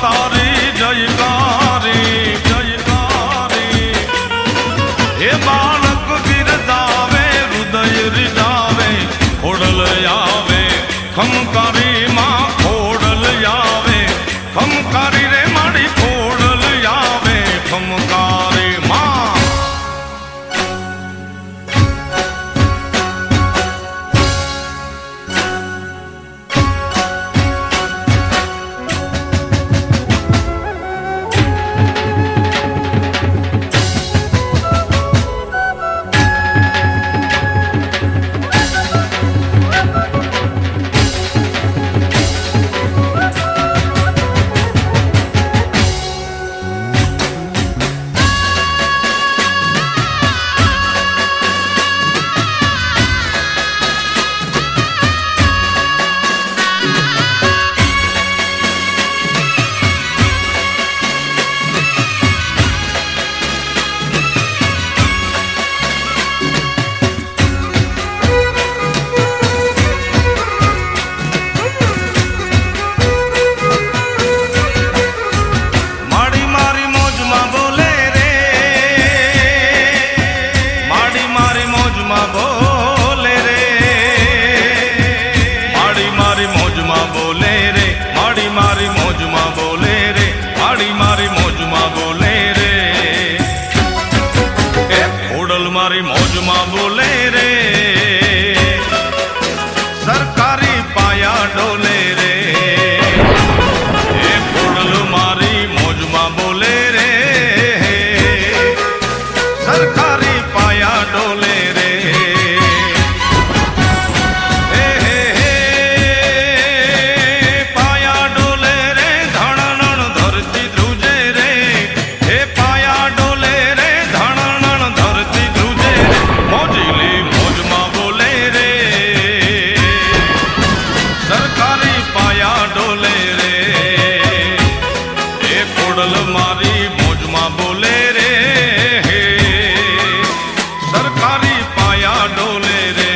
तारी जयकारी जयकारी हे बालक गिरदावे हृदय रिजावे खोडल आवे खमकारी मां खोडल आवे खमकारी रे माड़ी खोडल आवे खमकारी मां मारी मौज मां बोले रे सरकारी पाया डोले रे खोडल मारी मौज मां बोले रे सरकारी पाया डोले रे पाया डोले रे धड़न धरती ध्रुजे रे हे पाया डोले रे धड़न धरती मोजिली मौज मां बोले रे सरकारी पाया डोले रे ए खोडल मारी मौज मां बोले रे सरकारी पाया डोले रे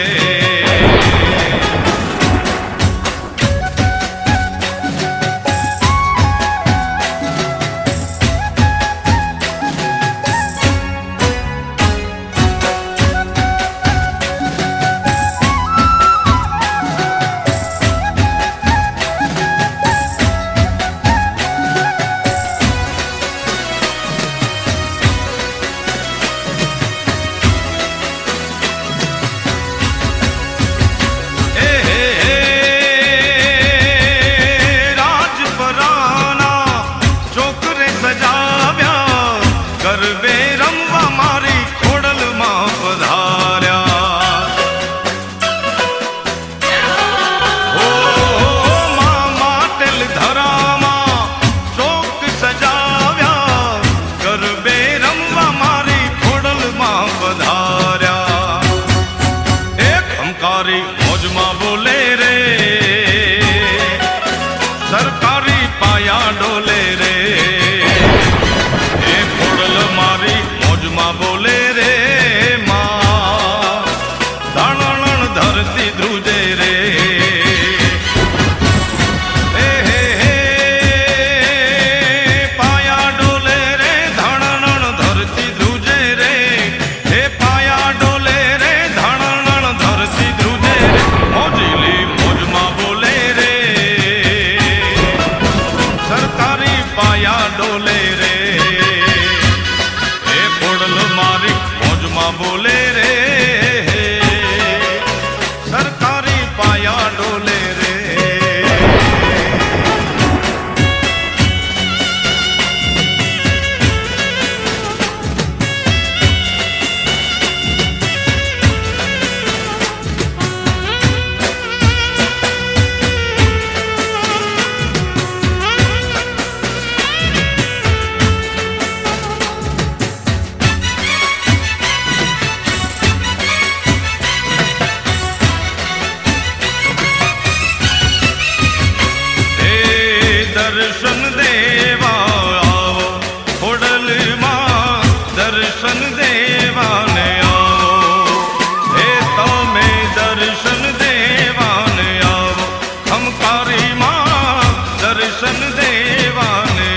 मौज मां बोले रे सरकारी पाया डोले रे खोडल मारी मौज मां बोले रे मां धड़न धरती ध्रुजे रे पाया डोले रे धड़न धरती ध्रुजे रे हे पाया डोले रे धड़न धरती ध्रुजे रे मोजिली मौज मां बोले रे सरकारी पाया डोले रे हे खोडल मारी मौज मां बोले रे सरकारी पाया डोले रे दर्शन देवा आओ खोडल मां दर्शन देवा ने आओ हे तमे दर्शन देवा ने आओ खमकारी मां दर्शन देवा ने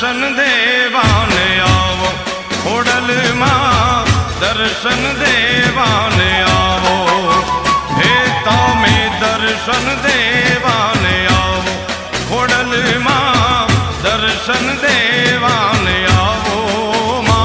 દર્શન દેવાને આવો, ખોડલમાં દર્શન દેવાને આવો, હે તમે દર્શન દેવાને આવો, ખોડલમાં દર્શન દેવાને આવો માં.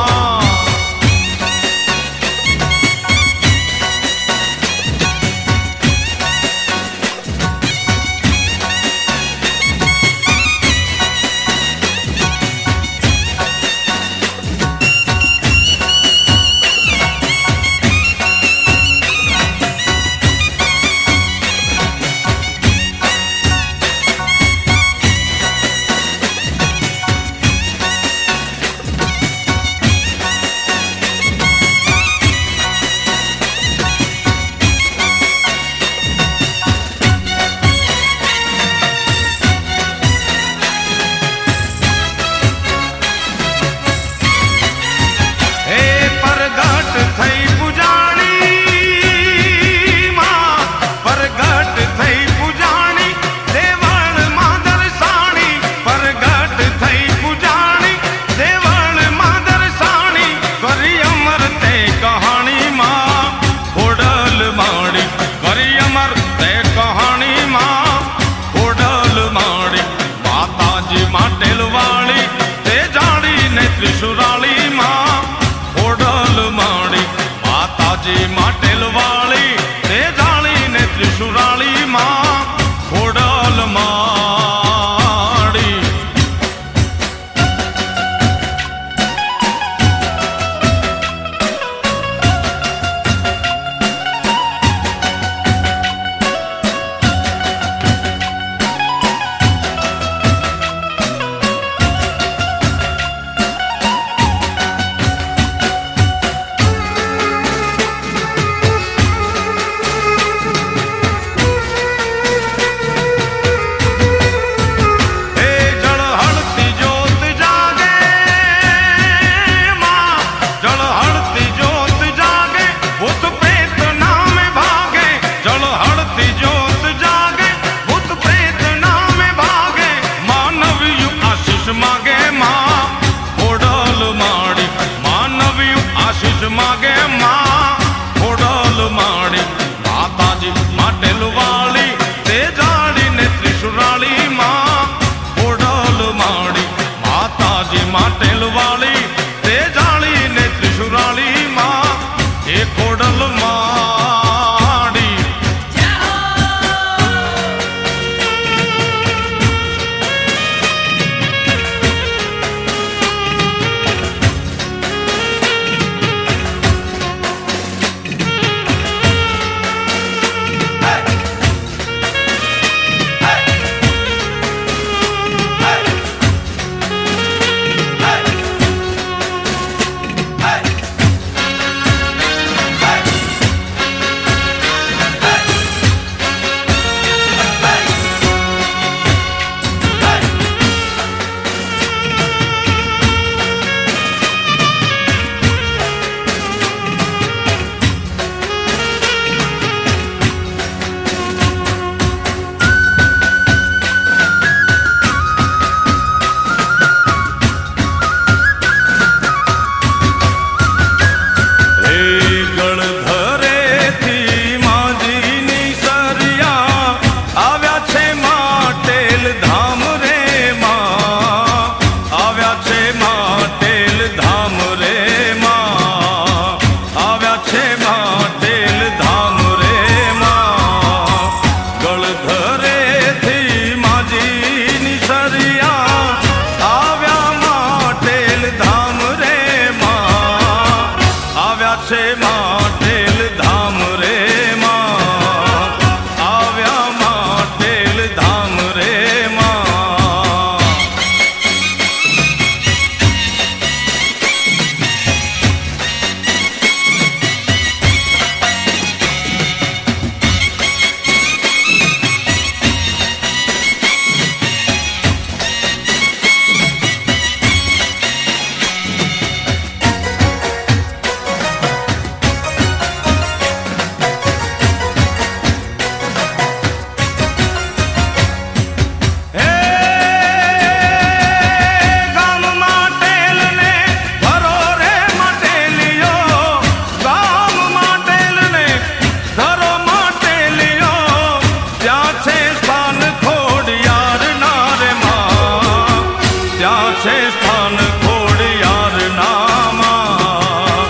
ત્યાં છે સ્થાન ખોડિયાર નામાં,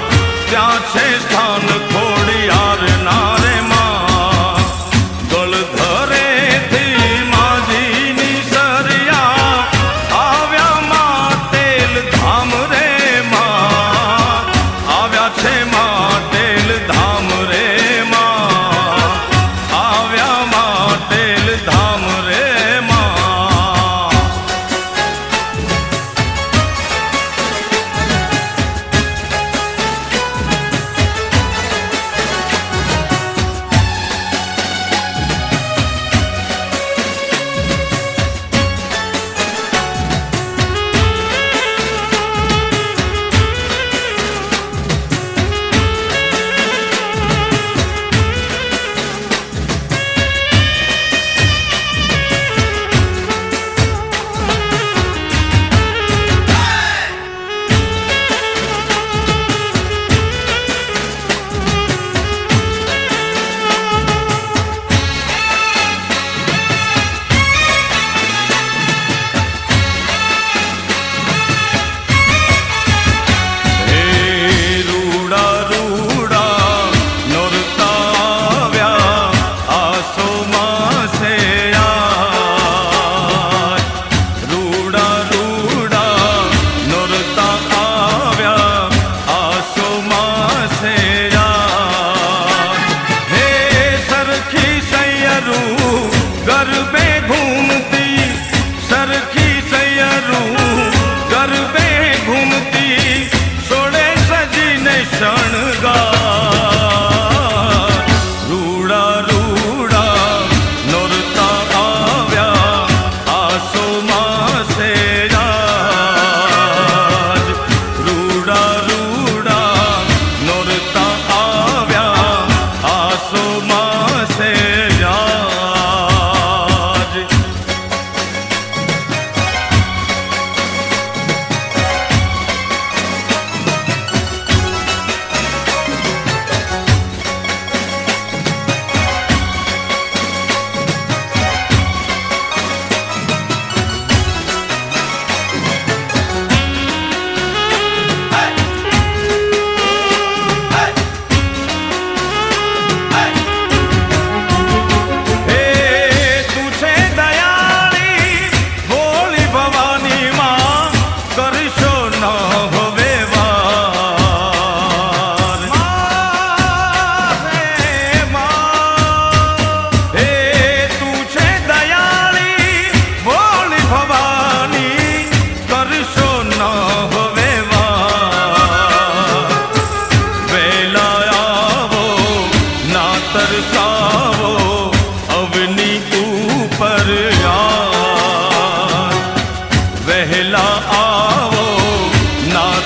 ત્યાં છે સ્થાન ખોડિયાર ના રે માં. ગળધરેથી માજીની સરિયા આવ્યા માં તેલ ધામ રે માં, આવ્યા છે માં તેલ ધામ રે માં, આવ્યા માં તેલ ધામ રે માં.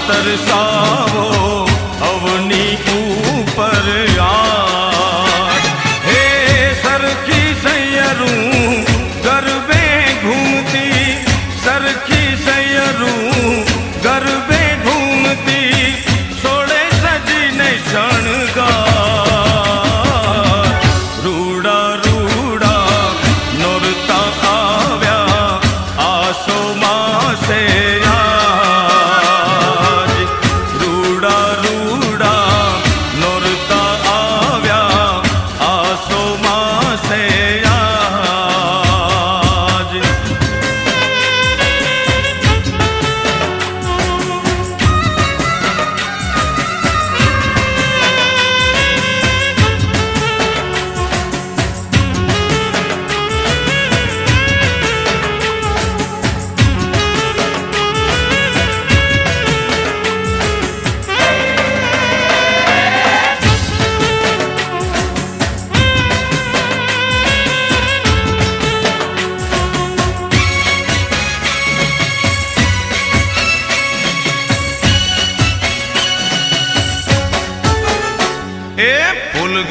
तरसावो अवनी ऊपर यार। हे सरखी सैयरूं गरबे घूमती, सरखी सैयरूं गरबे घूमती, सोड़े सजीने शणगार। रूड़ा रूड़ा नोरता आव्या आसो मासे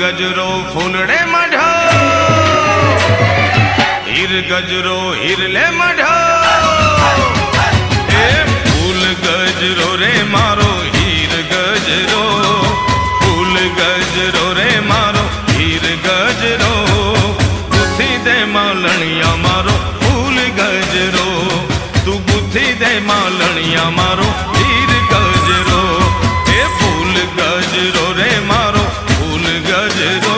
गजरो फूलड़े मढ़ो, हीर गजरो हिरले मढ़ो। ए फूल गजरो रे मारो हीर गजरो, फूल गजरो रे मारो हीर गजरो। गुथी दे मालणिया मारो फूल गजरो, तू ગુથી દે માલણિયા મારો હીર ગજરો, એ ફૂલ ગજરો રે મારો ફૂલ ગજરો,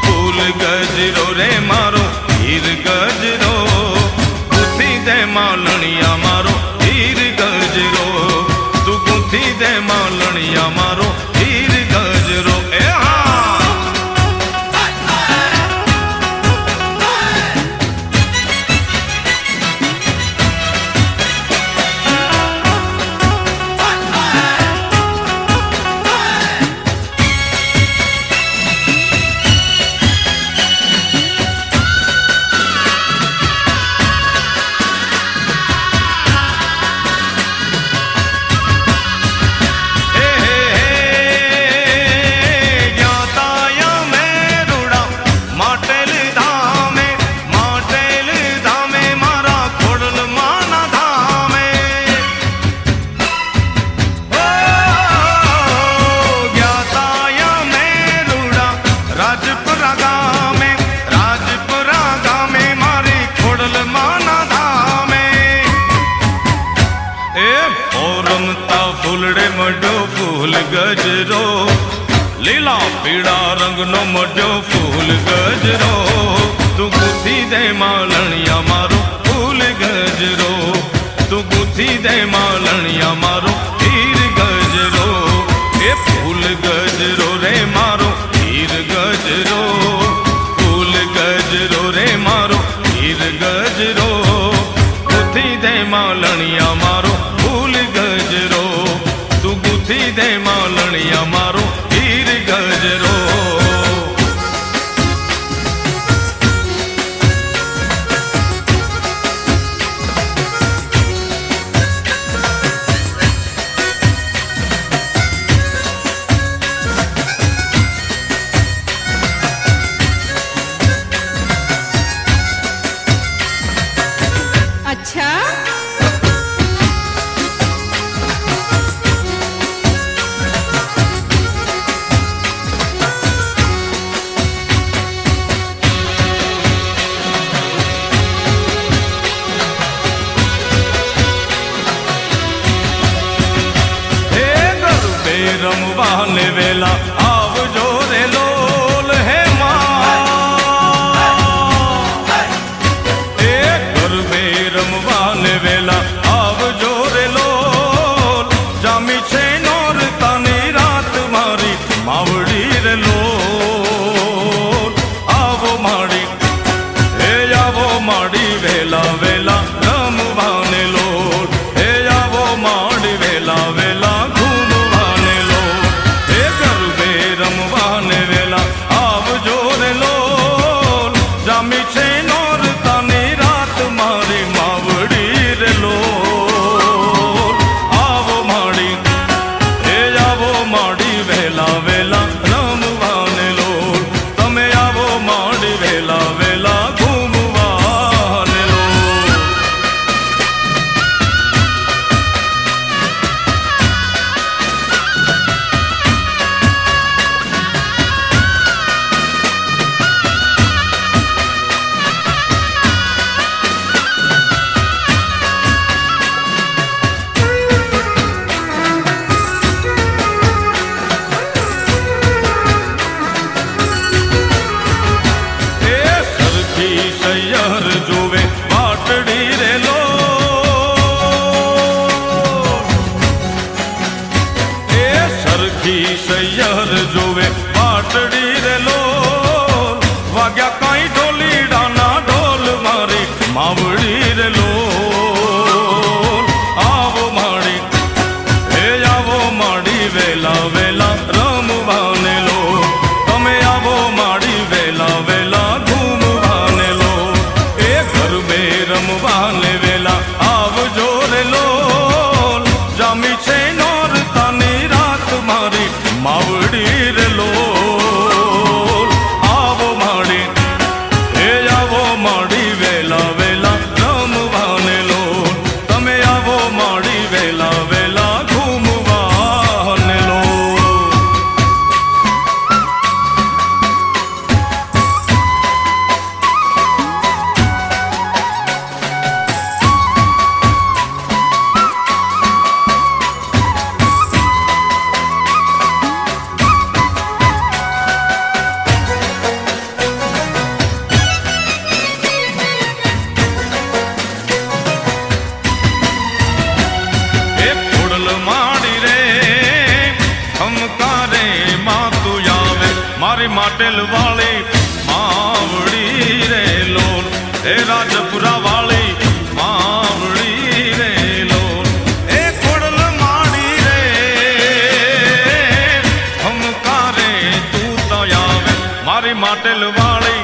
ફૂલ ગજરો રે મારો હીર ગજરો, ગુથી દે માલણિયા મારો હીર ગજરો, તું ગુથી દે માલણિયા મારો હીર ગજરો. એ ફૂલ ગજરો, લીલા પીળા રંગનો મડ્યો ફૂલ ગજરો, તું ગુથી દે માલણિયા મારો ફૂલ ગજરો, તું ગુથી દે માલણિયા મારો હીર ગજરો, એ ફૂલ ગજરો રે મારો હીર ગજરો, ફૂલ ગજરો રે મારો હીર ગજરો, ગુથી દે માલણિયા મારો ફૂલ ગજરો, તું ગુથી દે માલણિયા મારો હીર ગજરો. अच्छा રમવાને વેલા આવજો રે લોલ હે એ ગરબે રમવાને વેલા આવજો રે લોલ, જામી છે નોરતાની રાત મારી માવડી રે લોલ, આવો માડી હે આવો માડી વેલા વેલા રમવાને લોલ, હે આવો માડી વેલા વેલા ઘૂમવાને લોલ, હે પાટેલ વાળી માવડી રે લોલ, હે રાજપુરા વાળી માવડી રે લોલ, એ ખોડલ માડી રે હમકારે તું તો આવે મારી માટેલ વાળી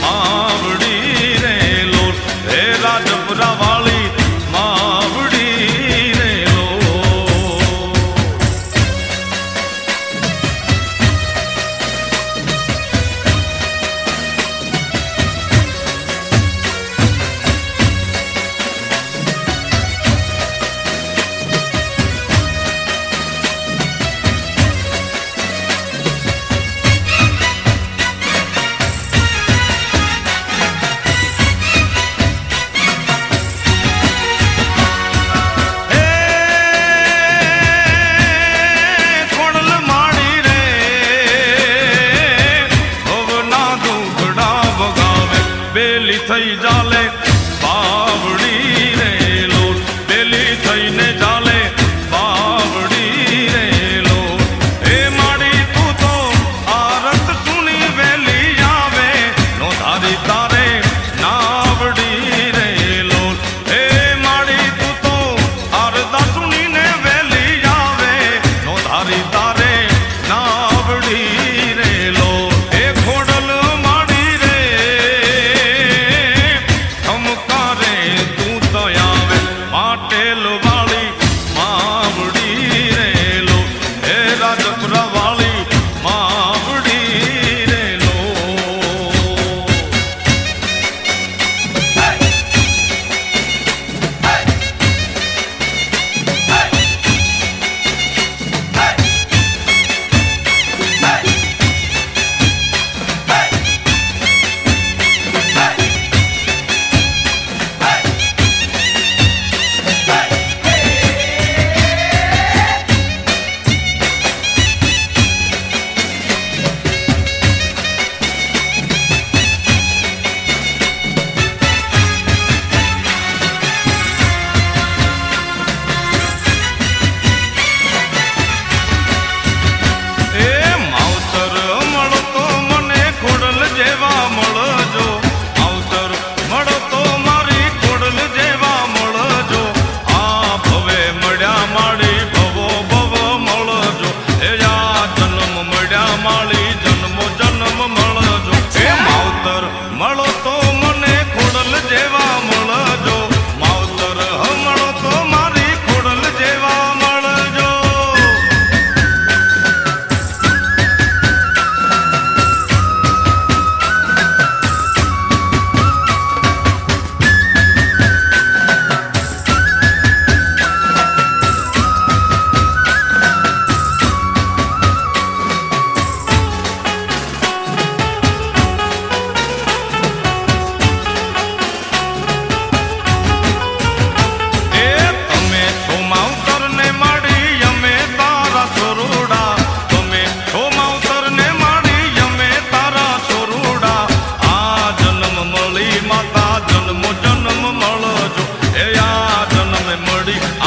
માવડી રે લોલ, હે રાજપુરા વાળી માવડી રે લોલ. થઈ જાલે બાવડી રે લોલ, બેલી થઈને જાલે બાવડી રે લોલ, એ માડી તું તો આરત સુની વેલી આવે નો ધારી તારે નાવડી રે લોલ, એ માડી તું તો આરતા સુનીને વેલી આવે નો ધારી તારે નાવડી રે લોલ, એ ખોડલ પાટેલ વાળી માવડી રે લો, હે રાજપુરા વાળી માવડી રે લો. મળો તો મને ખોડલ જેવા મળજો, માવતર મળો તો મારી ખોડલ જેવા મળજો.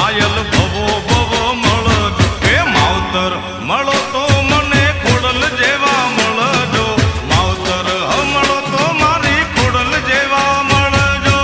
આયલ ભવો ભવો મળજો, એ માવતર મળો તો મને ખોડલ જેવા મળજો, માવતર મળો તો મારી ખોડલ જેવા મળજો.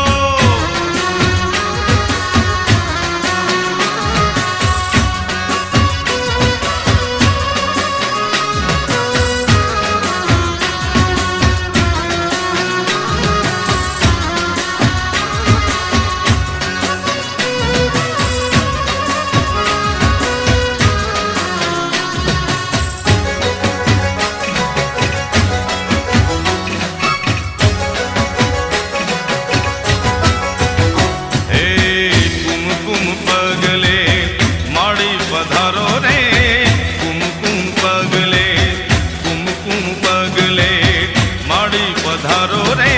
પધારો રે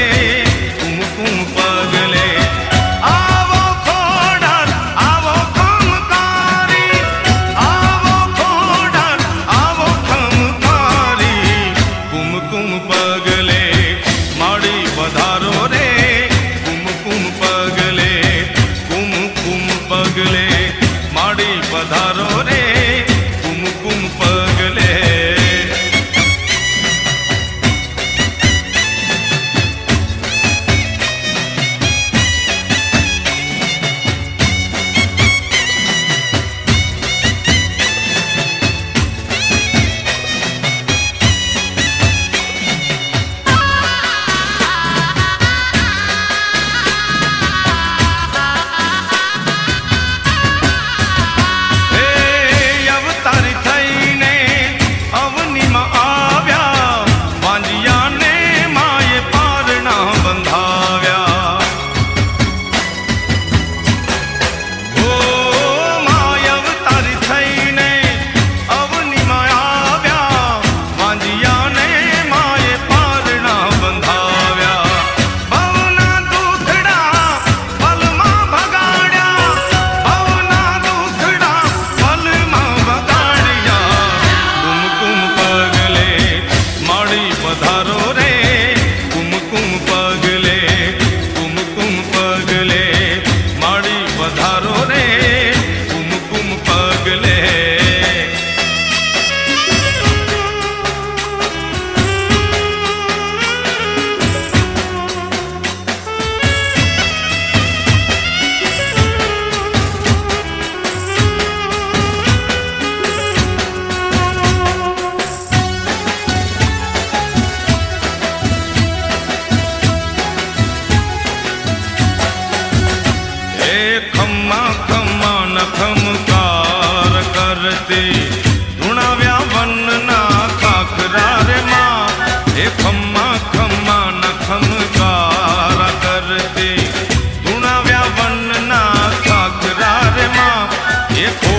કુમકુમ પગલે, આવો ખોડલ આવો ખમકારી, આવો ખોડલ આવો ખમકારી, કુમકુમ પગલે માડી પધારો રે કુમકુમ પગલે, કુમકુમ પગલે માડી પધારો રે કુમકુમ પગલે.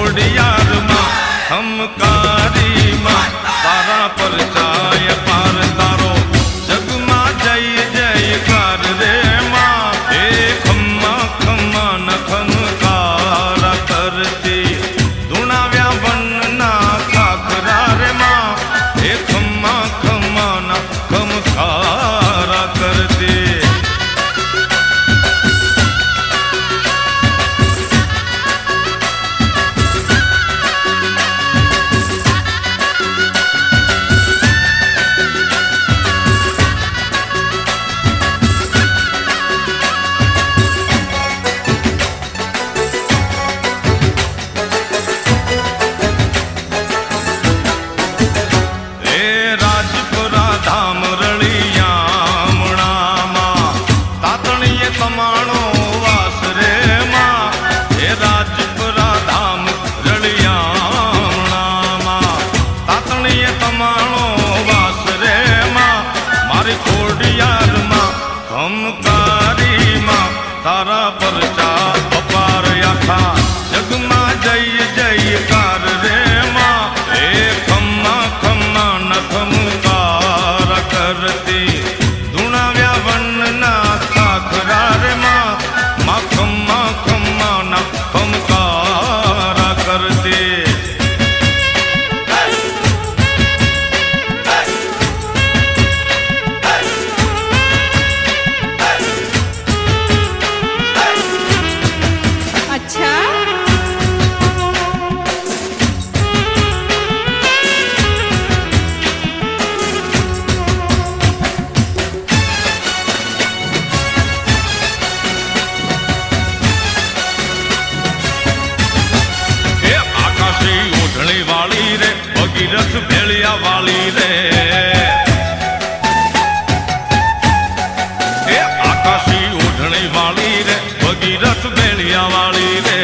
ખોડિયાર માં ખમકારી માં તારા પર ચાય પાર તારો જગમાં જય જયકાર રે માં એ ખમ્મા ખમ્મા ન ખમકારા કરતી ધૂણાવ્યા વનના ખાખરા રે માં એ ખમ્મા ખમ્મા ન ખમકારા કરતી તારા પર ચા અપાર આખા જગમાં જય જયકાર રે માં એ ખમ્મા ખમ્મા ન ખમકાર કરતી ધૂણાવ્યા વનના ખાખરા રે માં ખમ્મા ખમ્મા ન ખમકાર કરતી વાળી રે ભગીરથ ભેળિયા વાળી રે એ આકાશી ઓઢણી વાળી રે ભગીરથ ભેળિયા વાળી રે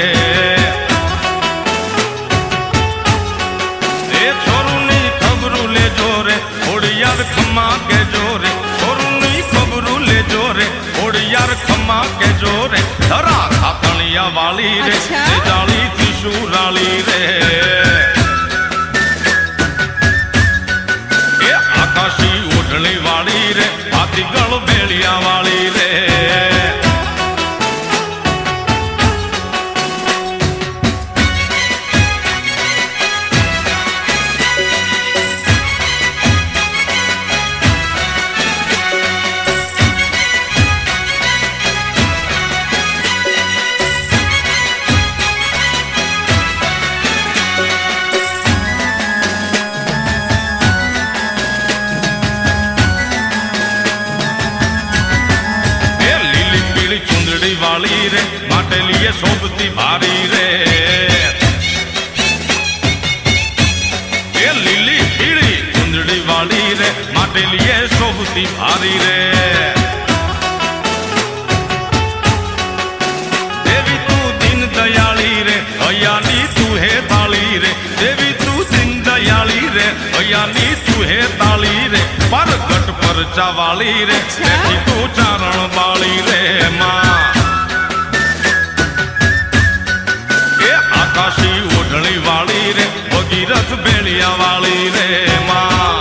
એ છોરુની ખબરું લેજો રે ઓડિયાર ખમ્મા કેજો રે છોરુની ખબરું લેજો રે ઓડિયાર ખમ્મા કેજો રે ધરા ખાતણિયા વાળી રે જાળી ત્રિશુરાળી રે આકાશી ઓઢણી વાળી રે હાથીગળ ભેળિયા વાળી રે વાળી રે માટલીએ શોભતી ભારી રે એ લીલી પીળી ચુંદડી વાળી રે માટલીએ શોભતી ભારી રે દેવી તું દીન દયાળી રે હયાની તું હે તાળી રે દેવી તું દીન દયાળી રે હયાની તું હે તાળી રે પરગટ પર ચાવાળી રે તેથી તું ચારણ બાળી રે માં આકાશી ઓઢણી વાળી રે ભગીરથ ભેળિયા વાળી રે માં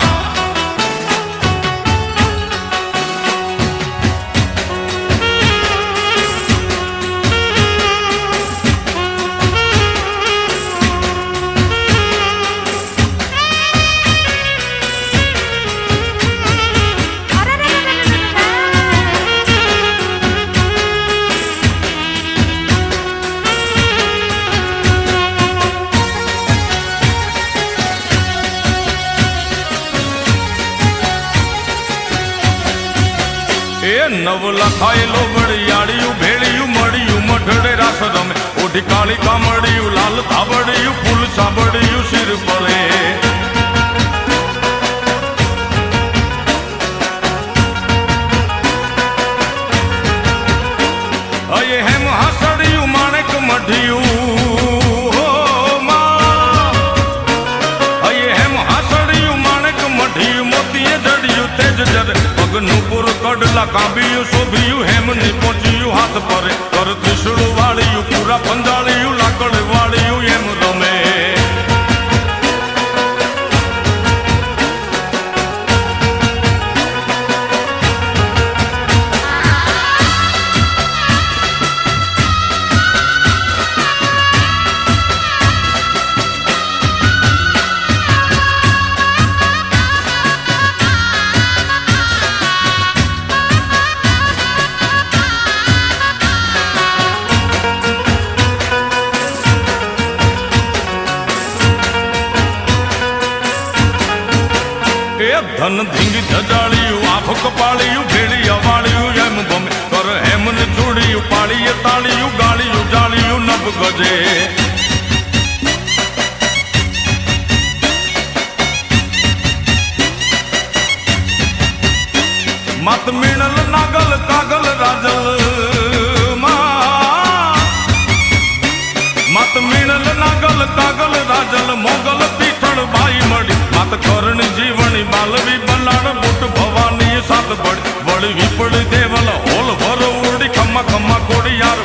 નવ લખાયેલો વડિયાળિયું ભેળિયું મળ્યું મઢડે રાસ રમે ઓઢી કાળી કામડિયું લાલ ધાબડિયું ફૂલ સાંભળિયું શિર પડે હયે હેમ હાસડિયું માણેક મઢિયું હયે હેમ હાસડિયું માણેક મઢિયું મોતીએ જડિયું તેજ જરે પગનું પુર કડલા કાંબિયું શોભિયું હેમની પહોંચ્યું હાથ પરે કર ત્રિશુળ વાળિયું પૂરા પંજાળિયું લાકડ વાળિયું એમ રમે ધન ધીંગ જજાળિયું આભ કપાળિયું ભેળી અવાળિયું એમ ગમે કર હેમને જોડિયું પાળીએ તાળિયું ગાળિયું જાળિયું નભ ગજે મત મીણલ નાગલ કાગલ રાજલ મત મીણલ નાગલ કાગલ રાજલ મોગલ પીઠળ બાઈ મળી મત કરણ જીવણી બાલવી બલાડ બુટ ભવાની સાત બળી વળી વિપળી દેવલ હોલ ભર ઉડી ખમ્મા ખમ્મા કોડી યાર